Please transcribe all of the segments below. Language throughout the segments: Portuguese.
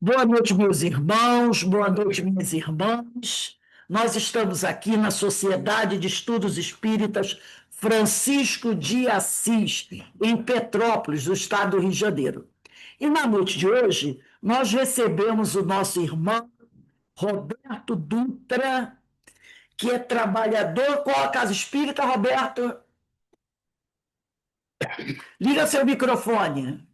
Boa noite, meus irmãos, boa noite, minhas irmãs. Nós estamos aqui na Sociedade de Estudos Espíritas Francisco de Assis, em Petrópolis, no estado do Rio de Janeiro. E na noite de hoje, nós recebemos o nosso irmão Roberto Dutra, que é trabalhador. Qual a casa espírita, Roberto? Liga seu microfone.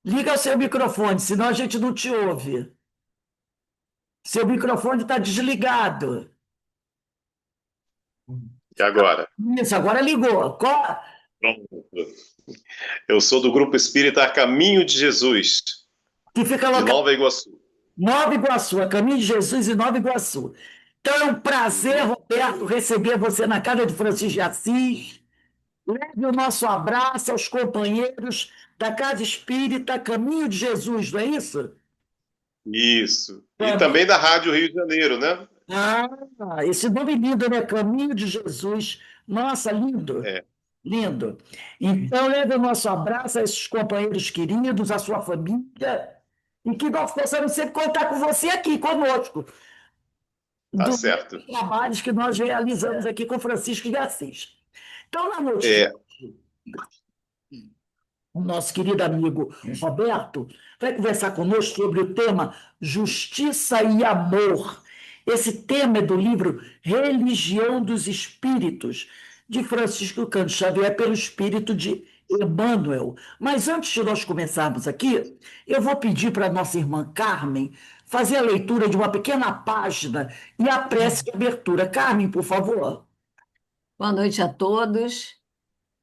Liga seu microfone, senão a gente não te ouve. Seu microfone está desligado. E agora? Isso, agora ligou. Pronto. Eu sou do Grupo Espírita Caminho de Jesus, Que fica de local Nova Iguaçu. Nova Iguaçu, a caminho de Jesus e Nova Iguaçu. Então é um prazer, Uhum. Roberto, receber você na casa de Francisco de Assis. Leve o nosso abraço aos companheiros da Casa Espírita Caminho de Jesus, não é isso? Isso. E Caminho. também da Rádio Rio de Janeiro, né? Ah, esse nome lindo, né? Caminho de Jesus. Nossa, lindo. É, Lindo. Então, leve o nosso abraço a esses companheiros queridos, a sua família, e que nós possamos sempre contar com você aqui conosco, tá dos certo. trabalhos que nós realizamos aqui com Francisco de Assis. Então, na noite de É, hoje, o nosso querido amigo Roberto vai conversar conosco sobre o tema Justiça e Amor. Esse tema é do livro Religião dos Espíritos, de Francisco Cândido Xavier, pelo espírito de Emmanuel. Mas antes de nós começarmos aqui, eu vou pedir para a nossa irmã Carmen fazer a leitura de uma pequena página e a prece de abertura. Carmen, por favor. Boa noite a todos.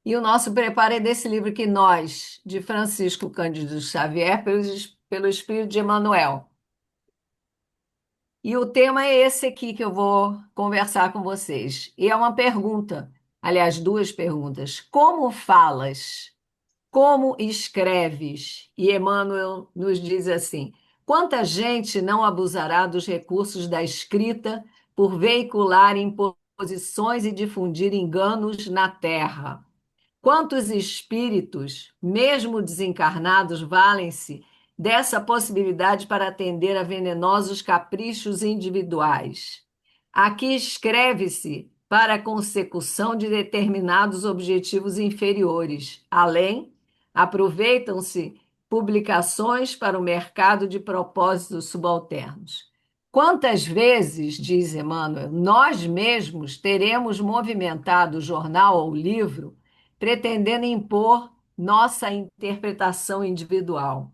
E o nosso preparo é desse livro que nós, de Francisco Cândido Xavier, pelo Espírito de Emmanuel. E o tema é esse aqui que eu vou conversar com vocês. E é uma pergunta, aliás, duas perguntas. Como falas? Como escreves? E Emmanuel nos diz assim: quanta gente não abusará dos recursos da escrita por veicular imposições e difundir enganos na terra? Quantos espíritos, mesmo desencarnados, valem-se dessa possibilidade para atender a venenosos caprichos individuais? Aqui escreve-se para a consecução de determinados objetivos inferiores. Além, aproveitam-se publicações para o mercado de propósitos subalternos. Quantas vezes, diz Emmanuel, nós mesmos teremos movimentado o jornal ou o livro pretendendo impor nossa interpretação individual?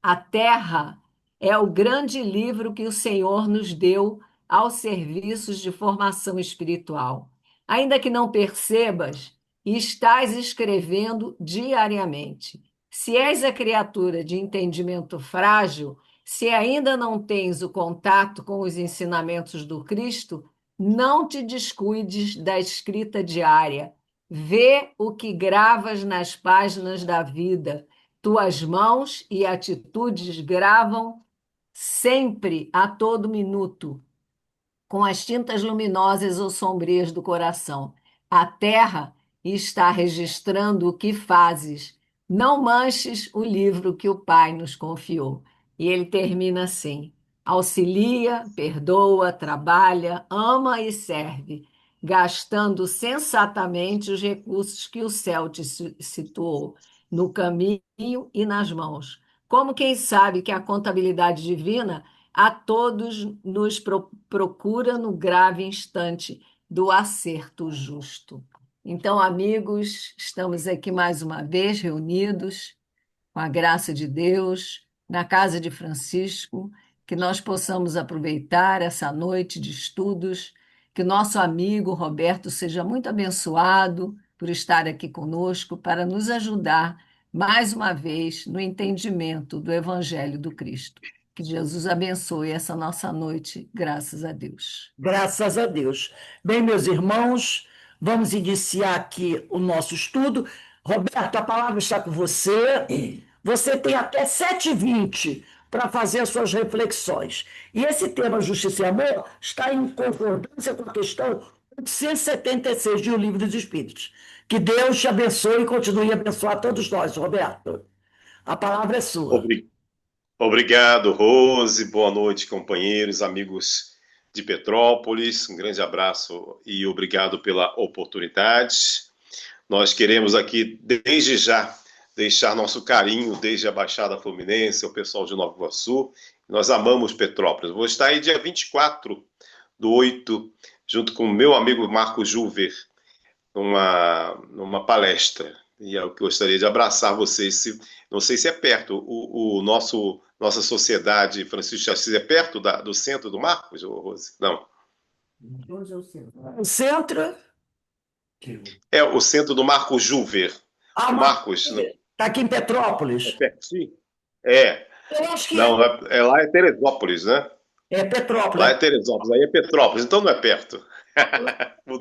A Terra é o grande livro que o Senhor nos deu aos serviços de formação espiritual. Ainda que não percebas, estás escrevendo diariamente. Se és a criatura de entendimento frágil, se ainda não tens o contato com os ensinamentos do Cristo, não te descuides da escrita diária. Vê o que gravas nas páginas da vida. Tuas mãos e atitudes gravam sempre, a todo minuto, com as tintas luminosas ou sombrias do coração. A terra está registrando o que fazes. Não manches o livro que o Pai nos confiou. E ele termina assim: auxilia, perdoa, trabalha, ama e serve, gastando sensatamente os recursos que o céu te situou no caminho e nas mãos. Como quem sabe que a contabilidade divina a todos nos procura no grave instante do acerto justo. Então, amigos, estamos aqui mais uma vez reunidos, com a graça de Deus, na casa de Francisco, que nós possamos aproveitar essa noite de estudos, que nosso amigo Roberto seja muito abençoado por estar aqui conosco para nos ajudar mais uma vez no entendimento do Evangelho do Cristo. Que Jesus abençoe essa nossa noite, graças a Deus. Graças a Deus. Bem, meus irmãos, vamos iniciar aqui o nosso estudo. Roberto, a palavra está com você. Você tem até 7h20 para fazer as suas reflexões. E esse tema Justiça e Amor está em concordância com a questão 876 de O Livro dos Espíritos. Que Deus te abençoe e continue a abençoar todos nós, Roberto. A palavra é sua. Obrigado, Rose. Boa noite, companheiros, amigos de Petrópolis. Um grande abraço e obrigado pela oportunidade. Nós queremos aqui, desde já, deixar nosso carinho desde a Baixada Fluminense, o pessoal de Nova Iguaçu. Nós amamos Petrópolis. Vou estar aí dia 24/8, junto com o meu amigo Marco Juver, numa palestra. E eu gostaria de abraçar vocês. Não sei se é perto. Nossa sociedade Francisco de Assis é perto do centro do Marcos, Rose? Não. Onde é o centro? O centro. É o centro do Marco Juver. Ah, O Marcos, não. está aqui em É Petrópolis. pertinho? É. Eu acho que Não, lá é Teresópolis, né? é Petrópolis. Lá é Teresópolis, aí é Petrópolis, então não é perto.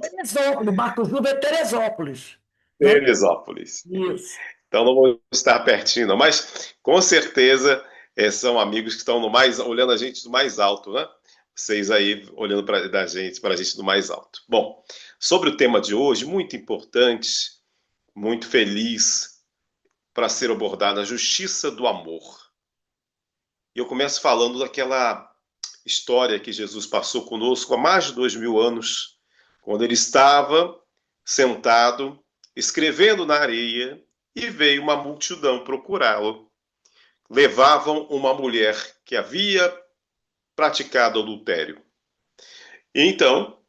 Teresópolis, Marcos Júnior é Teresópolis. Teresópolis. Isso. Então não vou estar pertinho, não. Mas com certeza são amigos que estão olhando a gente do mais alto, né? Vocês aí olhando para a gente do mais alto. Bom, sobre o tema de hoje, muito importante, muito feliz para ser abordada a justiça do amor. E eu começo falando daquela história que Jesus passou conosco há mais de 2000 anos, quando ele estava sentado, escrevendo na areia, e veio uma multidão procurá-lo. Levavam uma mulher que havia praticado adultério. E então,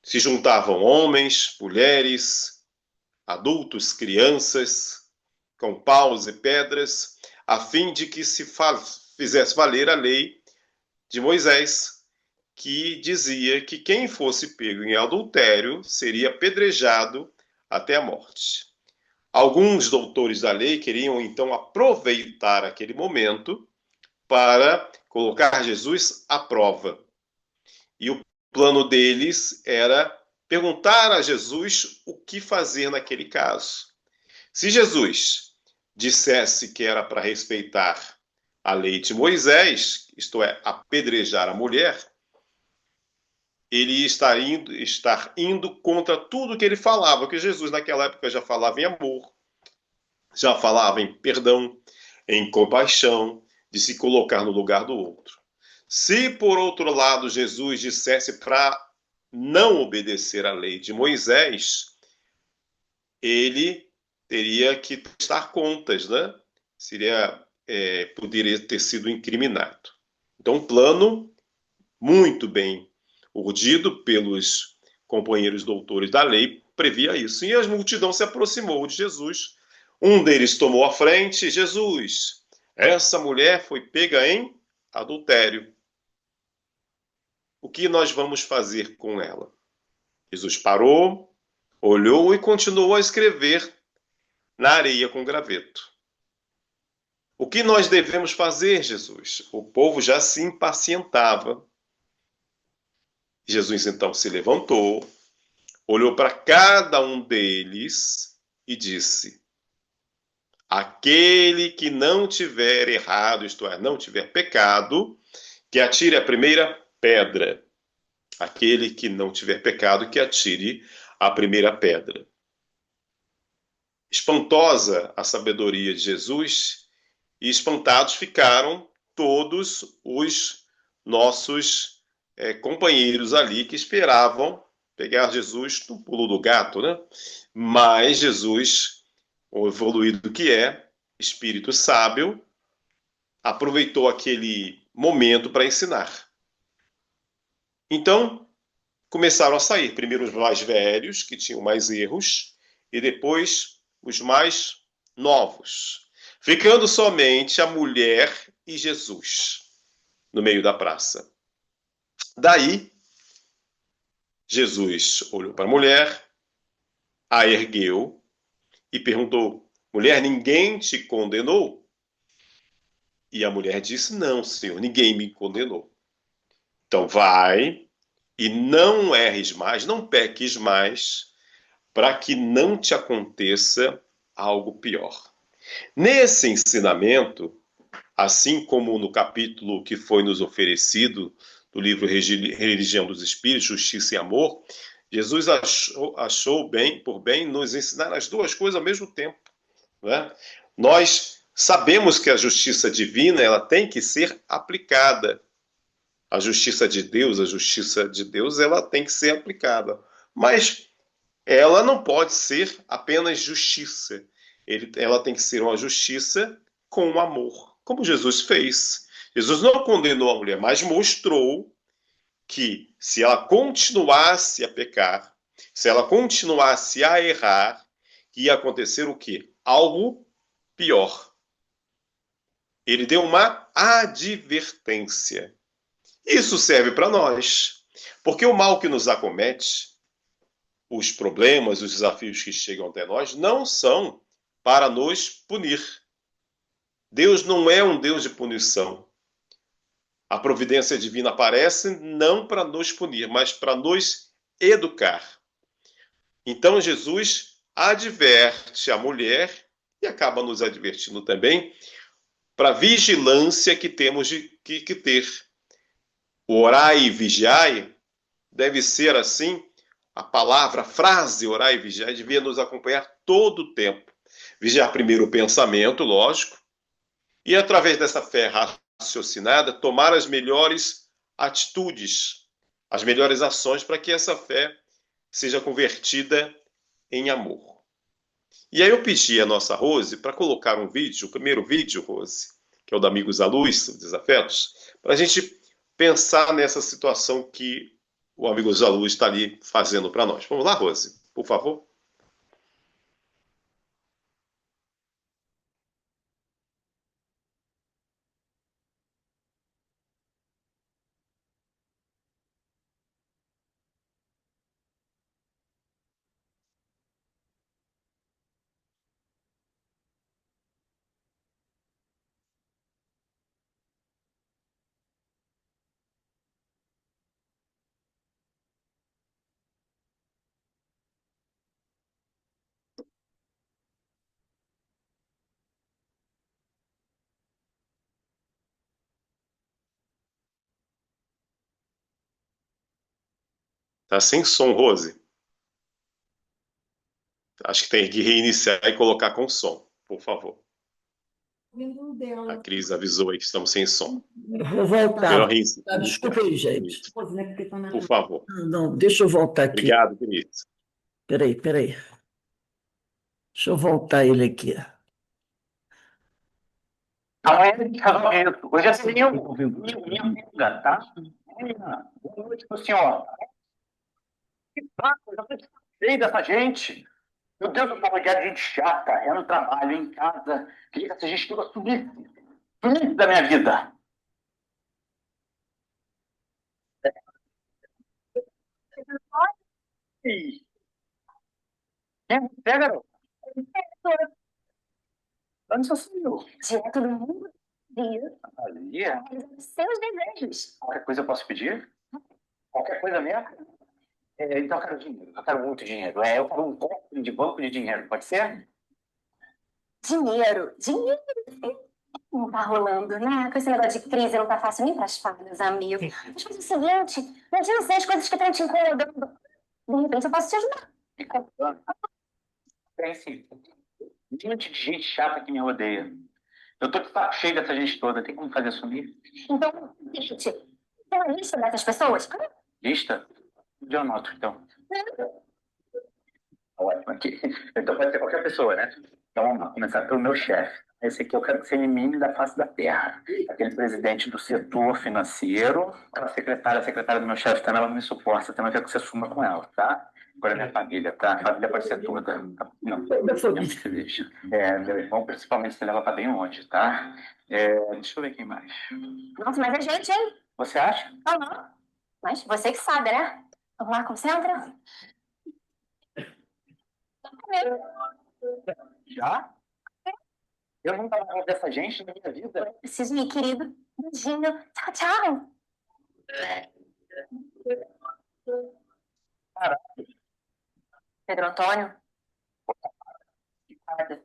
se juntavam homens, mulheres, adultos, crianças, com paus e pedras, a fim de que se fizesse valer a lei de Moisés, que dizia que quem fosse pego em adultério seria apedrejado até a morte. Alguns doutores da lei queriam então aproveitar aquele momento para colocar Jesus à prova. E o plano deles era perguntar a Jesus o que fazer naquele caso. Se Jesus dissesse que era para respeitar a lei de Moisés, isto é, apedrejar a mulher, ele ia estar indo contra tudo que ele falava, que Jesus naquela época já falava em amor, já falava em perdão, em compaixão, de se colocar no lugar do outro. Se, por outro lado, Jesus dissesse para não obedecer à lei de Moisés, ele teria que prestar contas, né? Poderia ter sido incriminado. Então, um plano muito bem urdido pelos companheiros doutores da lei previa isso. E a multidão se aproximou de Jesus. Um deles tomou a frente. Jesus, essa mulher foi pega em adultério. O que nós vamos fazer com ela? Jesus parou, olhou e continuou a escrever na areia com graveto. O que nós devemos fazer, Jesus? O povo já se impacientava. Jesus então se levantou, olhou para cada um deles e disse: aquele que não tiver errado, isto é, não tiver pecado, que atire a primeira pedra. Aquele que não tiver pecado, que atire a primeira pedra. Espantosa a sabedoria de Jesus, e espantados ficaram todos os nossos companheiros ali que esperavam pegar Jesus no pulo do gato, né? Mas Jesus, o evoluído que é, espírito sábio, aproveitou aquele momento para ensinar. Então, começaram a sair primeiro os mais velhos, que tinham mais erros, e depois os mais novos, ficando somente a mulher e Jesus no meio da praça. Daí, Jesus olhou para a mulher, a ergueu e perguntou: mulher, ninguém te condenou? E a mulher disse: não, Senhor, ninguém me condenou. Então vai e não erres mais, não peques mais, para que não te aconteça algo pior. Nesse ensinamento, assim como no capítulo que foi nos oferecido do livro Religião dos Espíritos, Justiça e Amor, Jesus achou bem, por bem, nos ensinar as duas coisas ao mesmo tempo, né? Nós sabemos que a justiça divina ela tem que ser aplicada. A justiça de Deus, ela tem que ser aplicada. Mas ela não pode ser apenas justiça. Ela tem que ser uma justiça com amor, como Jesus fez. Jesus não condenou a mulher, mas mostrou que se ela continuasse a pecar, se ela continuasse a errar, ia acontecer o quê? Algo pior. Ele deu uma advertência. Isso serve para nós, porque o mal que nos acomete, os problemas, os desafios que chegam até nós, não são para nos punir. Deus não é um Deus de punição. A providência divina aparece não para nos punir, mas para nos educar. Então Jesus adverte a mulher e acaba nos advertindo também para a vigilância que temos que ter. O orai e vigiai deve ser assim, a palavra, a frase orai e vigiai devia nos acompanhar todo o tempo. Vigiar primeiro o pensamento, lógico, e através dessa fé raciocinada, tomar as melhores atitudes, as melhores ações para que essa fé seja convertida em amor. E aí eu pedi a nossa Rose para colocar um vídeo, o primeiro vídeo, Rose, que é o da Amigos à Luz, Desafetos, para a gente pensar nessa situação que o Amigos à Luz está ali fazendo para nós. Vamos lá, Rose, por favor. Tá sem som, Rose. Acho que tem que reiniciar e colocar com som, por favor. A Cris avisou aí que estamos sem som. Vou voltar. Melhor reiniciar. Desculpa aí, gente. Por favor. Não, deixa eu voltar aqui. Obrigado, Cris. Peraí. Deixa eu voltar ele aqui. Hoje é minha amiga, tá? Boa noite para a senhora. Que saco, eu já tô cheio dessa gente. Meu Deus, eu tô rodeado de gente chata. É no trabalho, em casa. Queria que essa gente toda sumisse da minha vida. Ei, quem é você, garoto? Onde você sumiu? Direto do mundo, Rio, Ali, realizando seus desejos. qualquer coisa eu posso pedir? Qualquer coisa mesmo? Então eu quero dinheiro. Eu quero muito dinheiro. Eu quero um cofre de banco de dinheiro. Pode ser? Dinheiro. Não tá rolando, né? Com esse negócio de crise não tá fácil nem pras fadas, amigo. Mas faz o seguinte, imagina assim, as coisas que estão te incomodando. De repente eu posso te ajudar. Tem sim. Um monte de gente chata que me rodeia. Eu tô de saco cheio dessa gente toda. Tem como fazer sumir? Então, gente, tem uma lista dessas pessoas? Lista? Onde eu anoto, então? Ótimo, aqui. Então pode ser qualquer pessoa, né? Então vamos lá, começar pelo meu chefe. Esse aqui eu quero que você elimine da face da terra. Aquele presidente do setor financeiro. A secretária do meu chefe também, ela não me suporta. Também quero que você suma com ela, tá? Agora minha família, tá? A família pode ser toda. Não, não se deixa. Meu irmão, principalmente, você leva pra bem longe, tá? Deixa eu ver quem mais. Nossa, mas é gente, hein? Você acha? Aham. Mas você que sabe, né? Vamos lá, concentra. Já? Eu nunca mais dessa gente na minha vida. Preciso ir, querido. Beijinho. Tchau, tchau. Pedro Antônio. Nada.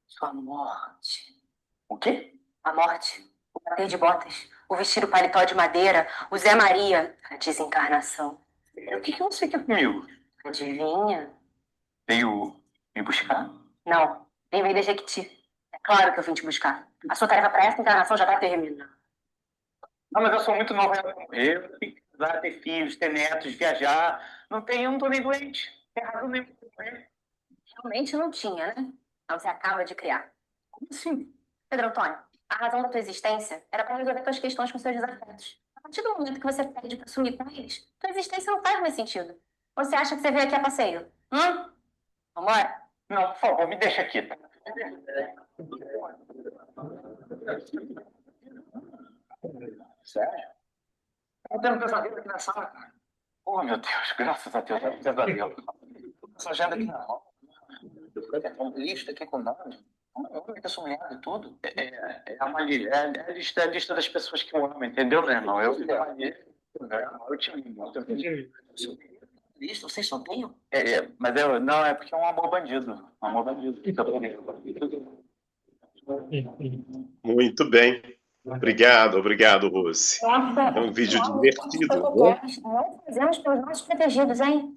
Sua morte. O quê? A morte. O bater de botas. O vestir o paletó de madeira. O Zé Maria. A desencarnação. O que você quer comigo? Adivinha? Veio me buscar? Não, nem veio da Jequiti. É claro que eu vim te buscar. A sua tarefa para essa encarnação já tá terminando. Não, mas eu sou muito nova. Eu tenho que casar, ter filhos, ter netos, viajar. Eu não tô nem doente. Não tem razão nenhuma pra ser doente. Realmente não tinha, né? Mas você acaba de criar. Como assim? Pedro Antônio, a razão da tua existência era para resolver tuas questões com seus desafetos. A partir do momento que você pede para sumir com eles, tua existência não faz mais sentido. Ou você acha que você veio aqui a passeio? Vambora? Não, por favor, me deixa aqui, tá? Sério? Eu tendo pesadelo aqui na sala, cara. Oh, meu Deus, graças a Deus, é um pesadelo. Essa agenda aqui na mão. É um lista aqui com nome. Eu me sonhado e tudo. É a lista das pessoas que eu amo, entendeu, meu irmão? Eu te amo. Lista, vocês só têm? Mas não, é porque é um amor bandido. Um amor bandido. Muito bem. Obrigado, Rose. Nossa, É um vídeo nossa, divertido, né? nós não fazemos pelos nossos protegidos, hein?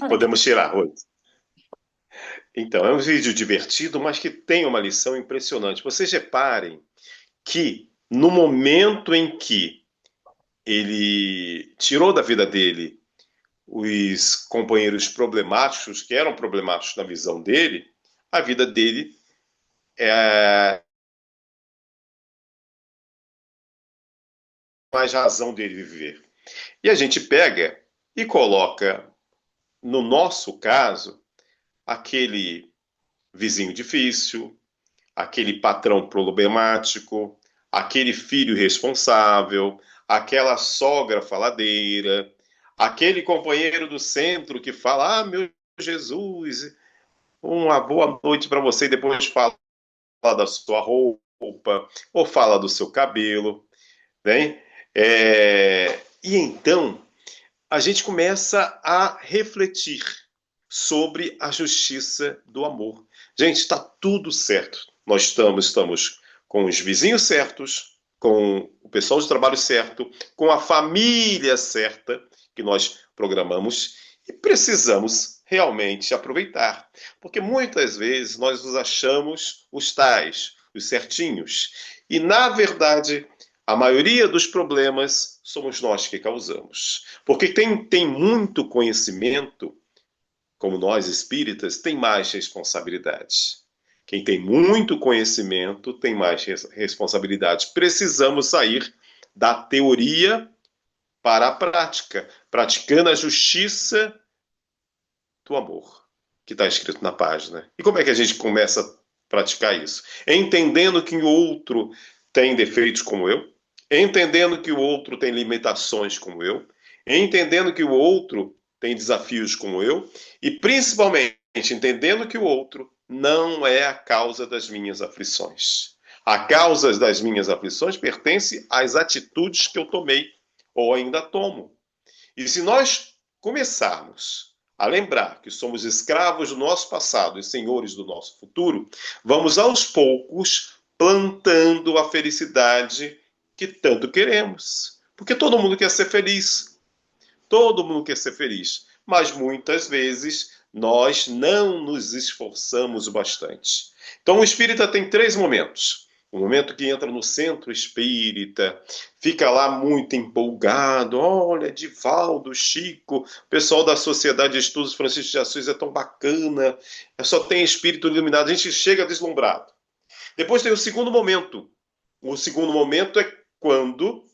Podemos tirar, Rose. Então, é um vídeo divertido, mas que tem uma lição impressionante. Vocês reparem que no momento em que ele tirou da vida dele os companheiros problemáticos, que eram problemáticos na visão dele, a vida dele é mais razão dele viver. E a gente pega e coloca, no nosso caso, aquele vizinho difícil, aquele patrão problemático, aquele filho irresponsável, aquela sogra faladeira, aquele companheiro do centro que fala: ah, meu Jesus, uma boa noite para você, e depois fala da sua roupa, ou fala do seu cabelo, né? E então, a gente começa a refletir sobre a justiça do amor. Gente, está tudo certo. Nós estamos com os vizinhos certos, com o pessoal de trabalho certo, com a família certa que nós programamos e precisamos realmente aproveitar. Porque muitas vezes nós nos achamos os tais, os certinhos. E, na verdade, a maioria dos problemas somos nós que causamos. Porque tem muito conhecimento, como nós espíritas, tem mais responsabilidade. Quem tem muito conhecimento tem mais responsabilidade. Precisamos sair da teoria para a prática, praticando a justiça do amor, que está escrito na página. E como é que a gente começa a praticar isso? Entendendo que o outro tem defeitos como eu, entendendo que o outro tem limitações como eu, entendendo que o outro tem desafios como eu, e principalmente entendendo que o outro não é a causa das minhas aflições. A causa das minhas aflições pertence às atitudes que eu tomei ou ainda tomo. E se nós começarmos a lembrar que somos escravos do nosso passado e senhores do nosso futuro, vamos aos poucos plantando a felicidade que tanto queremos. Porque todo mundo quer ser feliz. Todo mundo quer ser feliz. Mas muitas vezes nós não nos esforçamos bastante. Então o espírita tem 3 momentos. O momento que entra no centro espírita, fica lá muito empolgado. Olha, Divaldo, Chico, o pessoal da Sociedade de Estudos Francisco de Assis é tão bacana, só tem espírito iluminado. A gente chega deslumbrado. Depois tem o segundo momento. O segundo momento é quando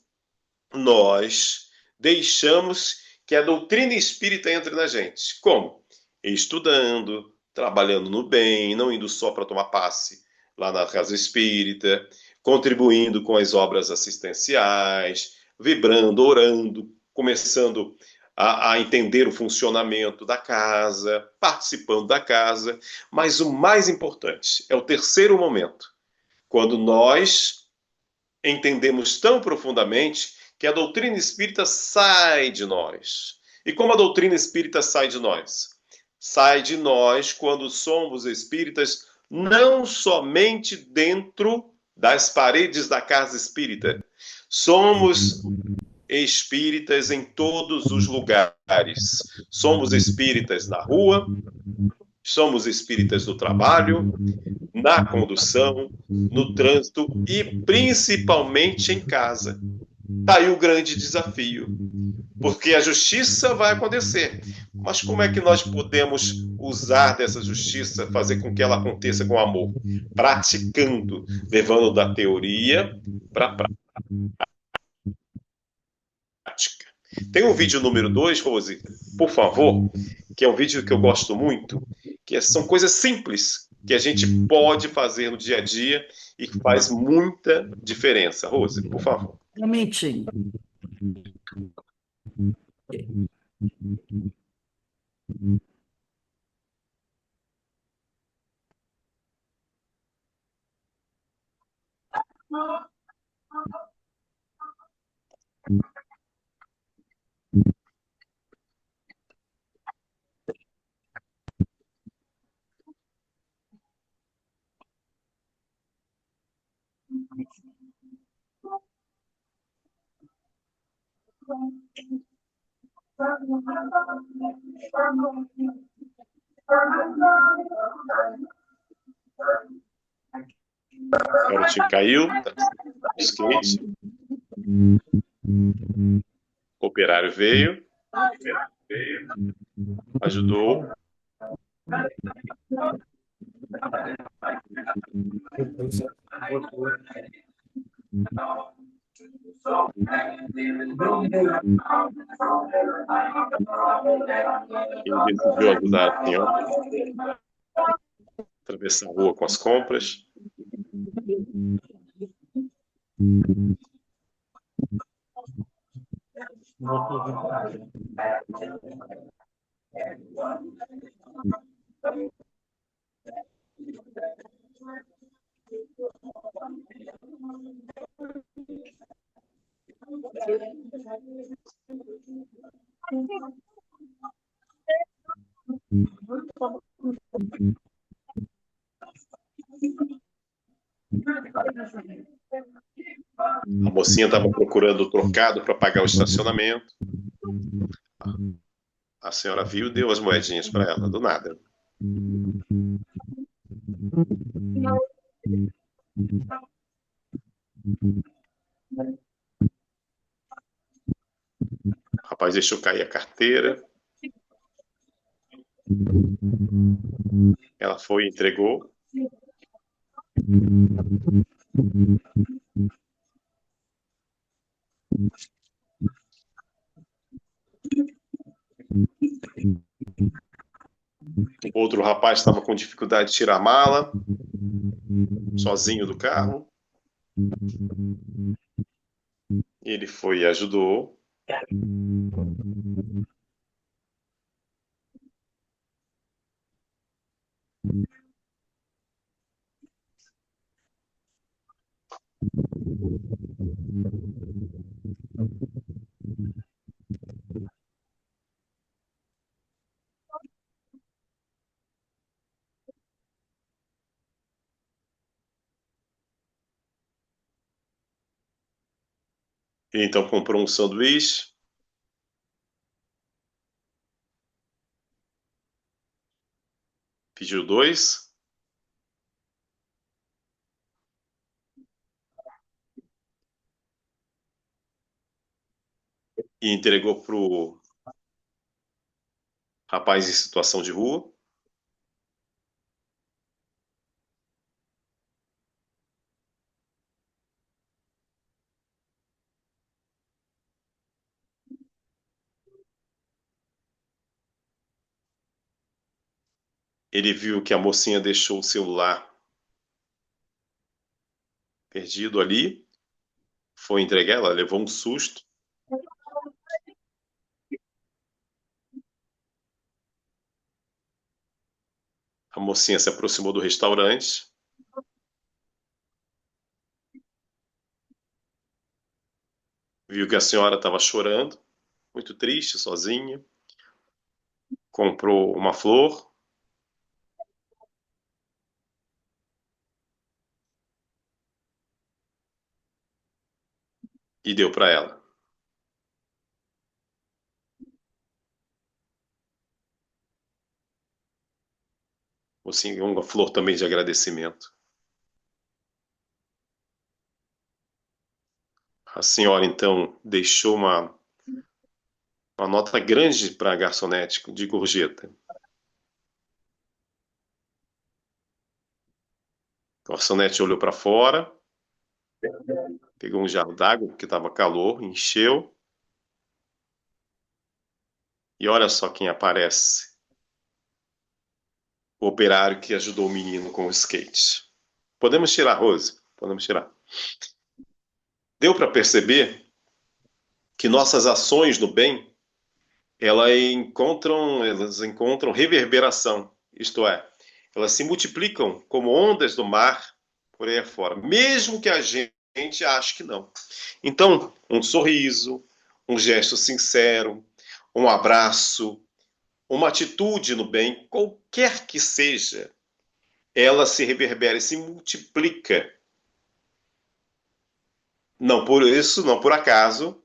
nós deixamos que a doutrina espírita entre na gente. Como? Estudando, trabalhando no bem, não indo só para tomar passe lá na casa espírita, contribuindo com as obras assistenciais, vibrando, orando, começando a entender o funcionamento da casa, participando da casa. Mas o mais importante é o terceiro momento, quando nós entendemos tão profundamente que a doutrina espírita sai de nós. E como a doutrina espírita sai de nós? Sai de nós quando somos espíritas não somente dentro das paredes da casa espírita. Somos espíritas em todos os lugares. Somos espíritas na rua, somos espíritas no trabalho, na condução, no trânsito e principalmente em casa. Está aí o grande desafio, porque a justiça vai acontecer. Mas como é que nós podemos usar dessa justiça, fazer com que ela aconteça com amor? Praticando, levando da teoria para a prática. Tem um vídeo número 2, Rose, por favor, que é um vídeo que eu gosto muito, que são coisas simples que a gente pode fazer no dia a dia e que faz muita diferença. Rose, por favor. Um momentinho. O garotinho caiu, tá de skate. O operário veio, ajudou. Ele decidiu ajudar a senhora a atravessar a rua com as compras. A mocinha estava procurando o trocado para pagar o estacionamento. A senhora viu e deu as moedinhas para ela, do nada. O rapaz deixou cair a carteira. Ela foi e entregou. Outro rapaz estava com dificuldade de tirar a mala, sozinho do carro. Ele foi e ajudou. Ele então comprou um sanduíche. Pediu 2. E entregou para o rapaz em situação de rua. Ele viu que a mocinha deixou o celular perdido ali. Foi entregar, ela levou um susto. A mocinha se aproximou do restaurante. Viu que a senhora estava chorando, muito triste, sozinha. Comprou uma flor. E deu para ela. assim, uma flor também de agradecimento. A senhora, então, deixou uma nota grande para a garçonete de gorjeta. A garçonete olhou para fora, pegou um jarro d'água, porque estava calor, encheu. E olha só quem aparece. O operário que ajudou o menino com o skate. Podemos tirar, Rose? Podemos tirar. Deu para perceber que nossas ações no bem, elas encontram reverberação. Isto é, elas se multiplicam como ondas do mar por aí afora, mesmo que a gente ache que não. Então, um sorriso, um gesto sincero, um abraço, uma atitude no bem, qualquer que seja, ela se reverbera e se multiplica. Não por isso, não por acaso,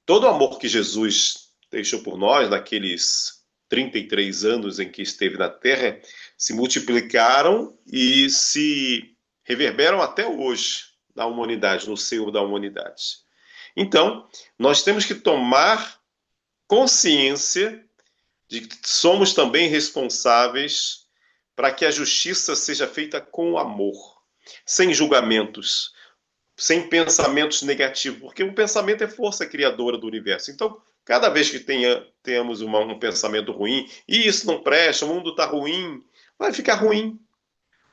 todo o amor que Jesus deixou por nós naqueles 33 anos em que esteve na Terra se multiplicaram e se reverberam até hoje na humanidade, no seio da humanidade. Então, nós temos que tomar consciência de que somos também responsáveis para que a justiça seja feita com amor, sem julgamentos, sem pensamentos negativos, porque o pensamento é força criadora do universo. Então, cada vez que tenhamos um pensamento ruim, e isso não presta, o mundo está ruim, vai ficar ruim.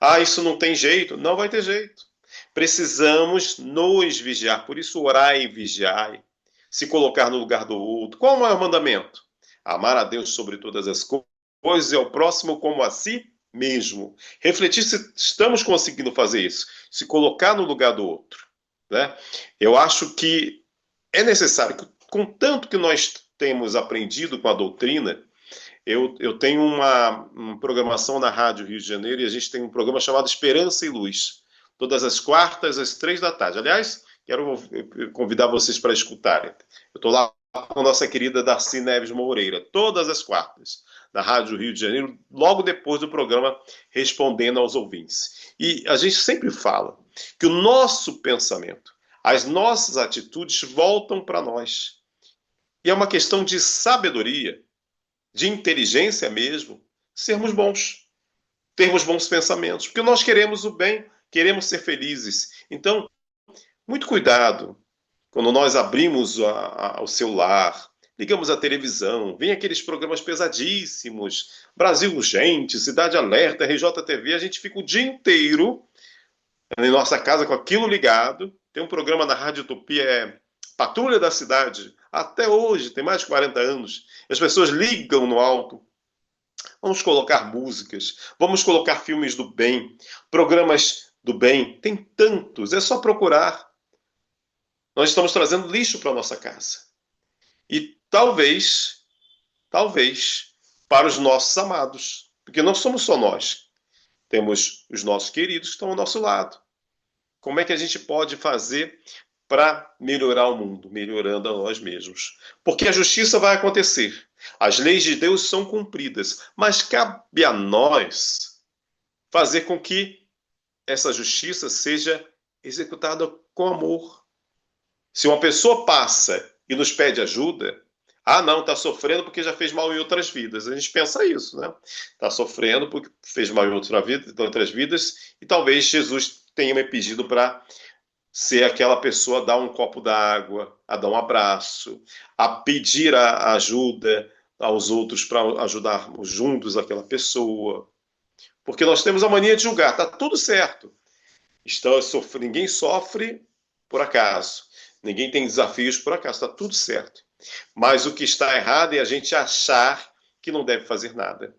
Ah, isso não tem jeito. Não vai ter jeito. Precisamos nos vigiar. Por isso, orai e vigiai. Se colocar no lugar do outro. Qual é o maior mandamento? Amar a Deus sobre todas as coisas e ao próximo como a si mesmo. Refletir se estamos conseguindo fazer isso. Se colocar no lugar do outro. Né? Eu acho que é necessário, contanto que nós temos aprendido com a doutrina. Eu tenho uma programação na Rádio Rio de Janeiro e a gente tem um programa chamado Esperança e Luz, todas as quartas, às 3 da tarde. Aliás, quero convidar vocês para escutarem. Eu estou lá com a nossa querida Darcy Neves Moreira, todas as quartas, na Rádio Rio de Janeiro, logo depois do programa Respondendo aos Ouvintes. E a gente sempre fala que o nosso pensamento, as nossas atitudes voltam para nós. E é uma questão de sabedoria, de inteligência mesmo, sermos bons, termos bons pensamentos, porque nós queremos o bem, queremos ser felizes. Então, muito cuidado quando nós abrimos o celular, ligamos a televisão, vem aqueles programas pesadíssimos, Brasil Urgente, Cidade Alerta, RJTV, a gente fica o dia inteiro em nossa casa com aquilo ligado. Tem um programa na Rádio Utopia, Patrulha da Cidade, até hoje, tem mais de 40 anos. As pessoas ligam no alto. Vamos colocar músicas, vamos colocar filmes do bem, programas do bem. Tem tantos, é só procurar. Nós estamos trazendo lixo para a nossa casa. E talvez, para os nossos amados. Porque não somos só nós. Temos os nossos queridos que estão ao nosso lado. Como é que a gente pode fazer para melhorar o mundo, melhorando a nós mesmos? Porque a justiça vai acontecer. As leis de Deus são cumpridas, mas cabe a nós fazer com que essa justiça seja executada com amor. Se uma pessoa passa e nos pede ajuda, não, está sofrendo porque já fez mal em outras vidas. A gente pensa isso, né? Está sofrendo porque fez mal em outras vidas e talvez Jesus tenha me pedido para ser aquela pessoa a dar um copo d'água, a dar um abraço, a pedir a ajuda aos outros para ajudarmos juntos aquela pessoa. Porque nós temos a mania de julgar. Está tudo certo. Ninguém sofre por acaso. Ninguém tem desafios por acaso. Está tudo certo. Mas o que está errado é a gente achar que não deve fazer nada.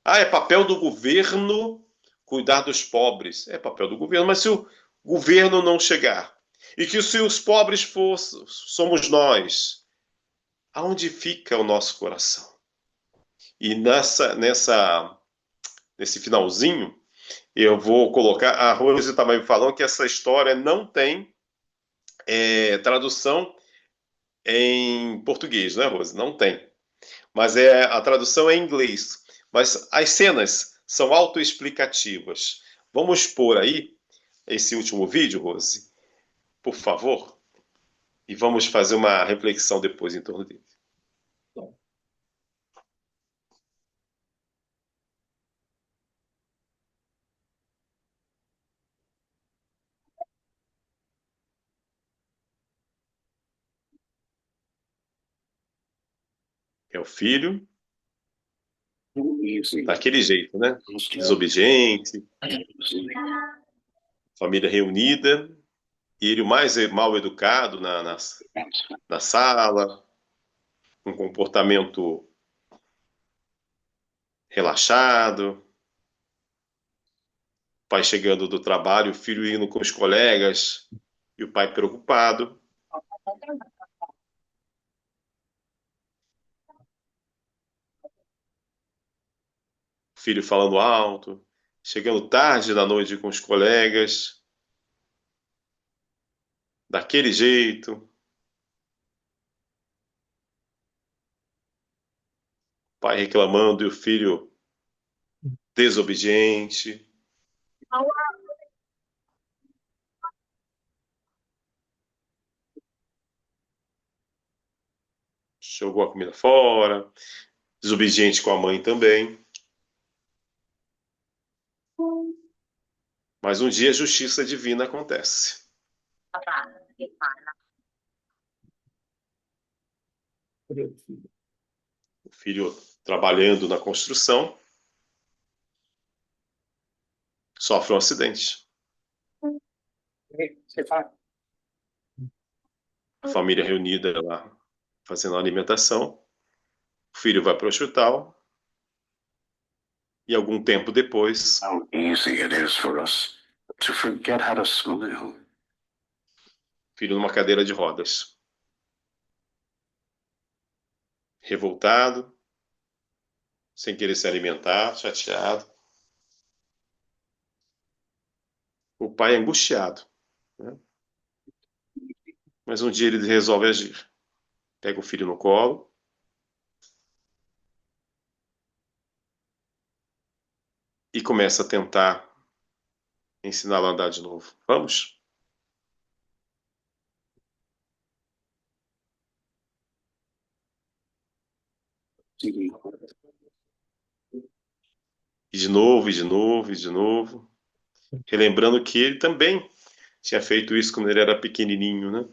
É papel do governo cuidar dos pobres. É papel do governo, mas se o governo não chegar, e que se os pobres somos nós, aonde fica o nosso coração? E nesse finalzinho, eu vou colocar, a Rose estava me falando que essa história não tem tradução em português, né, Rose? Não tem. Mas a tradução é em inglês. Mas as cenas são autoexplicativas. Vamos pôr aí esse último vídeo, Rose, por favor, e vamos fazer uma reflexão depois em torno dele. É o filho, daquele jeito, né? Desobediente, família reunida, e ele o mais mal educado na sala, um comportamento relaxado, o pai chegando do trabalho, o filho indo com os colegas, e o pai preocupado. O filho falando alto, chegando tarde da noite com os colegas, daquele jeito. O pai reclamando e o filho desobediente. Jogou a comida fora, desobediente com a mãe também. Mas um dia a justiça divina acontece. O filho trabalhando na construção sofre um acidente. A família reunida lá fazendo a alimentação. O filho vai para o hospital. E algum tempo depois, How easy it is for us to forget how to smile. o filho numa cadeira de rodas. Revoltado, sem querer se alimentar, chateado. O pai é angustiado, né? Mas um dia ele resolve agir. Pega o filho no colo e começa a tentar ensiná-lo a andar de novo. Vamos? E de novo, e de novo, e de novo. Relembrando que ele também tinha feito isso quando ele era pequenininho, né?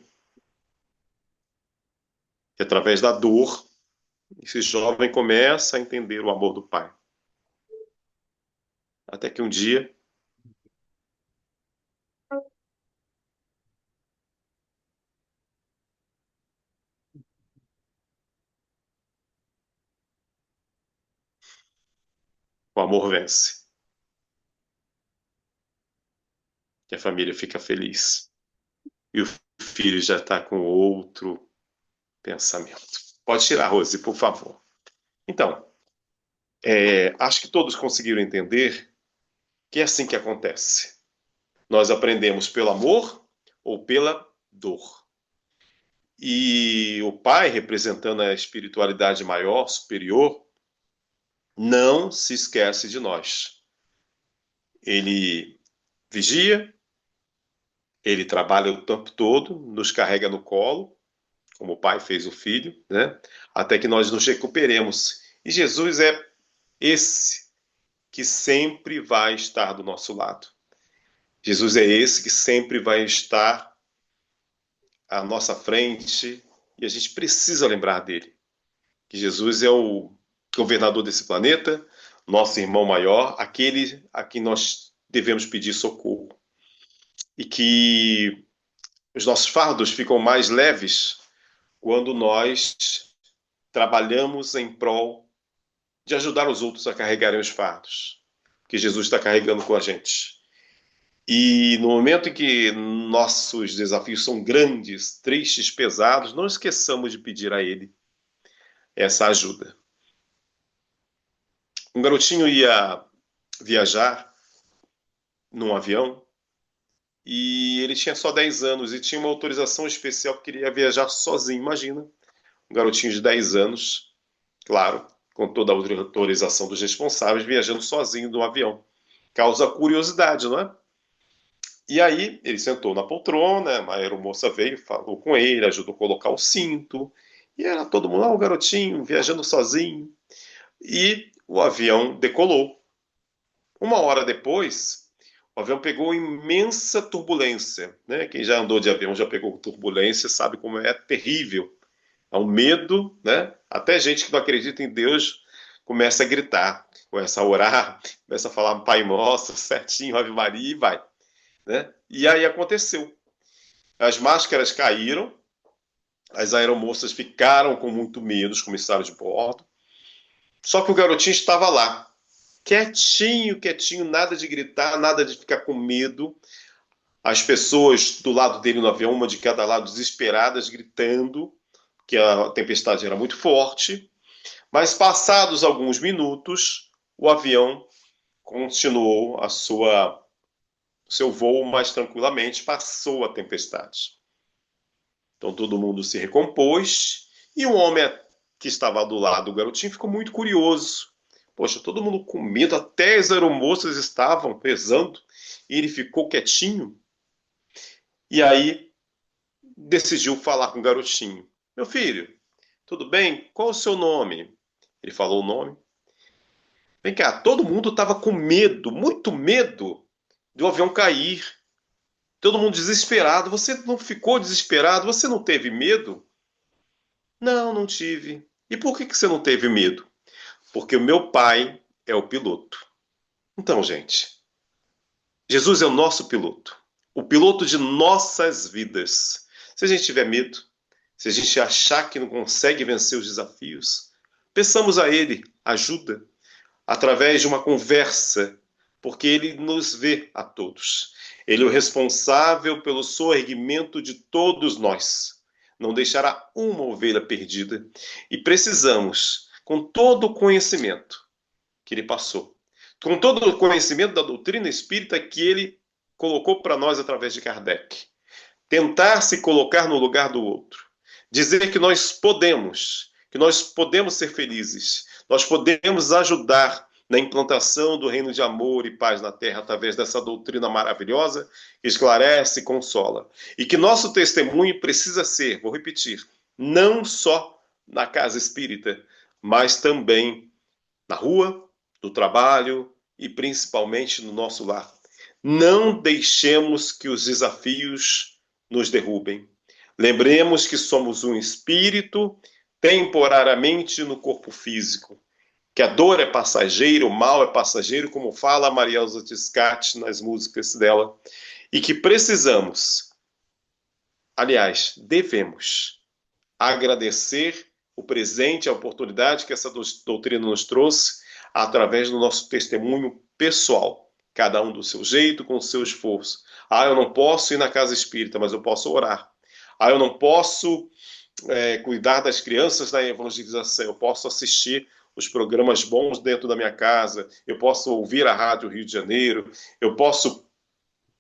E através da dor, esse jovem começa a entender o amor do pai. Até que um dia, o amor vence. E a família fica feliz. E o filho já está com outro pensamento. Pode tirar, Rose, por favor. Então, acho que todos conseguiram entender que é assim que acontece. Nós aprendemos pelo amor ou pela dor. E o pai, representando a espiritualidade maior, superior, não se esquece de nós. Ele vigia, ele trabalha o tempo todo, nos carrega no colo, como o pai fez o filho, né? Até que nós nos recuperemos. E Jesus é esse que sempre vai estar do nosso lado. Jesus é esse que sempre vai estar à nossa frente e a gente precisa lembrar dele. Que Jesus é o governador desse planeta, nosso irmão maior, aquele a quem nós devemos pedir socorro. E que os nossos fardos ficam mais leves quando nós trabalhamos em prol de ajudar os outros a carregarem os fardos que Jesus está carregando com a gente. E no momento em que nossos desafios são grandes, tristes, pesados, não esqueçamos de pedir a Ele essa ajuda. Um garotinho ia viajar num avião e ele tinha só 10 anos e tinha uma autorização especial porque ele ia viajar sozinho. Imagina, um garotinho de 10 anos, claro, com toda a autorização dos responsáveis, viajando sozinho no avião. Causa curiosidade, não é? E aí ele sentou na poltrona, a aeromoça veio, falou com ele, ajudou a colocar o cinto, e era todo mundo, o garotinho, viajando sozinho. E o avião decolou. Uma hora depois, o avião pegou imensa turbulência, né? Quem já andou de avião, já pegou turbulência, sabe como é terrível. É um medo, né? Até gente que não acredita em Deus começa a gritar, começa a orar, começa a falar Pai Nosso, certinho, Ave Maria e vai, né? E aí aconteceu. As máscaras caíram, as aeromoças ficaram com muito medo, os comissários de bordo. Só que o garotinho estava lá, quietinho, quietinho, nada de gritar, nada de ficar com medo. As pessoas do lado dele no avião, uma de cada lado, desesperadas, gritando, que a tempestade era muito forte. Mas passados alguns minutos, o avião continuou seu voo mais tranquilamente, passou a tempestade. Então todo mundo se recompôs e o homem que estava do lado do garotinho ficou muito curioso. Poxa, todo mundo com medo, até as aeromoças estavam pesando e ele ficou quietinho. E aí decidiu falar com o garotinho. Meu filho, tudo bem? Qual o seu nome? Ele falou o nome. Vem cá, todo mundo estava com medo, muito medo de o avião cair. Todo mundo desesperado. Você não ficou desesperado? Você não teve medo? Não, não tive. E por que você não teve medo? Porque o meu pai é o piloto. Então, gente, Jesus é o nosso piloto. O piloto de nossas vidas. Se a gente tiver medo, se a gente achar que não consegue vencer os desafios, peçamos a Ele ajuda através de uma conversa, porque Ele nos vê a todos. Ele é o responsável pelo soerguimento de todos nós. Não deixará uma ovelha perdida. E precisamos, com todo o conhecimento que Ele passou, com todo o conhecimento da doutrina espírita que Ele colocou para nós através de Kardec, tentar se colocar no lugar do outro. Dizer que nós podemos ser felizes, nós podemos ajudar na implantação do reino de amor e paz na Terra através dessa doutrina maravilhosa que esclarece e consola. E que nosso testemunho precisa ser, vou repetir, não só na casa espírita, mas também na rua, no trabalho e principalmente no nosso lar. Não deixemos que os desafios nos derrubem. Lembremos que somos um espírito temporariamente no corpo físico, que a dor é passageira, o mal é passageiro, como fala a Maria Elza Tiscati nas músicas dela, e que precisamos, aliás, devemos agradecer o presente, a oportunidade que essa doutrina nos trouxe através do nosso testemunho pessoal, cada um do seu jeito, com o seu esforço. Eu não posso ir na casa espírita, mas eu posso orar. Eu não posso cuidar das crianças na evangelização, eu posso assistir os programas bons dentro da minha casa, eu posso ouvir a Rádio Rio de Janeiro, eu posso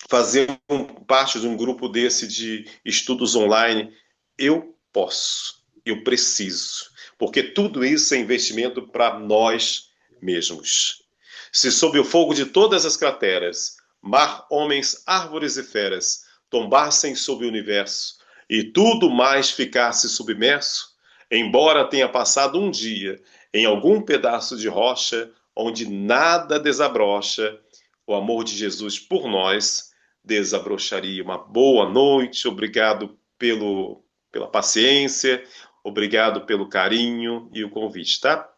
fazer parte de um grupo desse de estudos online. Eu posso, eu preciso, porque tudo isso é investimento para nós mesmos. Se sob o fogo de todas as crateras, mar, homens, árvores e feras tombassem sobre o universo e tudo mais ficasse submerso, embora tenha passado um dia em algum pedaço de rocha onde nada desabrocha, o amor de Jesus por nós desabrocharia. Uma boa noite, obrigado pela paciência, obrigado pelo carinho e o convite, tá?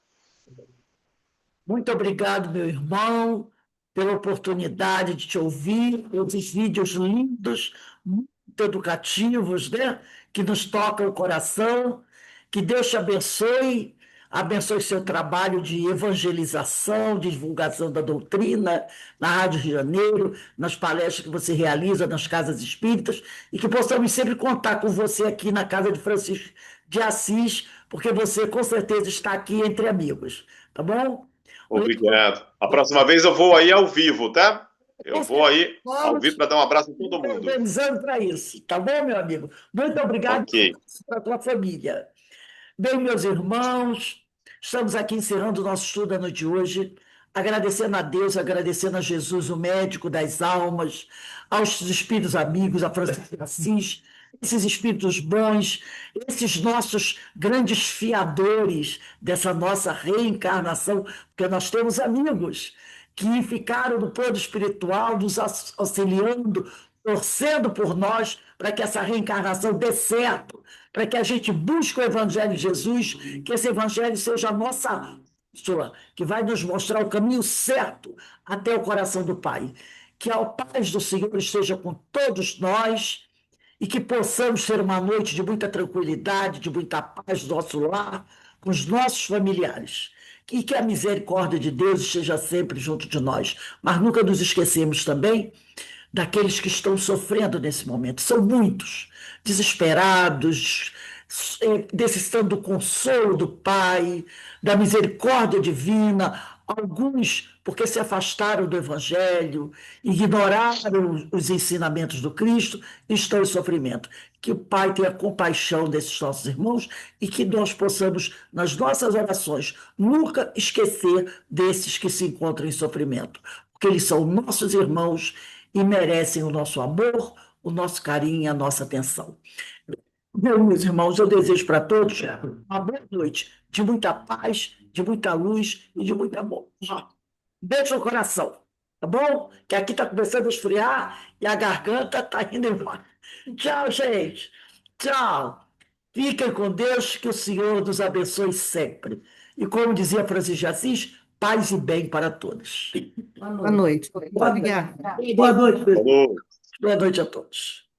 Muito obrigado, meu irmão, pela oportunidade de te ouvir, esses vídeos lindos, muito educativos, né? Que nos tocam o coração. Que Deus te abençoe, abençoe seu trabalho de evangelização, de divulgação da doutrina na Rádio Rio de Janeiro, nas palestras que você realiza nas casas espíritas, e que possamos sempre contar com você aqui na casa de Francisco de Assis, porque você com certeza está aqui entre amigos, tá bom? Obrigado. A próxima vez eu vou aí ao vivo, tá? Eu vou aí ao vivo para dar um abraço em todo mundo. Organizando para isso, tá bom, meu amigo? Muito obrigado Ok. para a tua família. Bem, meus irmãos, Estamos aqui encerrando o nosso estudo da noite de hoje, agradecendo a Deus, agradecendo a Jesus, o médico das almas, aos espíritos amigos, a Francisco de Assis, esses espíritos bons, esses nossos grandes fiadores dessa nossa reencarnação, porque nós temos amigos que ficaram no plano espiritual, nos auxiliando, torcendo por nós para que essa reencarnação dê certo, para que a gente busque o Evangelho de Jesus, que esse Evangelho seja a nossa bússola, que vai nos mostrar o caminho certo até o coração do Pai. Que a paz do Senhor esteja com todos nós e que possamos ter uma noite de muita tranquilidade, de muita paz no nosso lar, com os nossos familiares. E que a misericórdia de Deus esteja sempre junto de nós. Mas nunca nos esquecemos também daqueles que estão sofrendo nesse momento. São muitos, desesperados, necessitando do consolo do Pai, da misericórdia divina, alguns porque se afastaram do Evangelho, ignoraram os ensinamentos do Cristo e estão em sofrimento. Que o Pai tenha compaixão desses nossos irmãos e que nós possamos, nas nossas orações, nunca esquecer desses que se encontram em sofrimento, porque eles são nossos irmãos e merecem o nosso amor, o nosso carinho e a nossa atenção. Meus irmãos, eu desejo para todos uma boa noite, de muita paz, de muita luz e de muito amor. Beijo no coração, tá bom? Que aqui está começando a esfriar e a garganta está indo embora. Tchau, gente. Tchau. Fiquem com Deus, que o Senhor nos abençoe sempre. E como dizia Francisco de Assis, paz e bem para todos. Boa noite. Boa noite. Obrigada. Boa noite, Falou. boa noite a todos.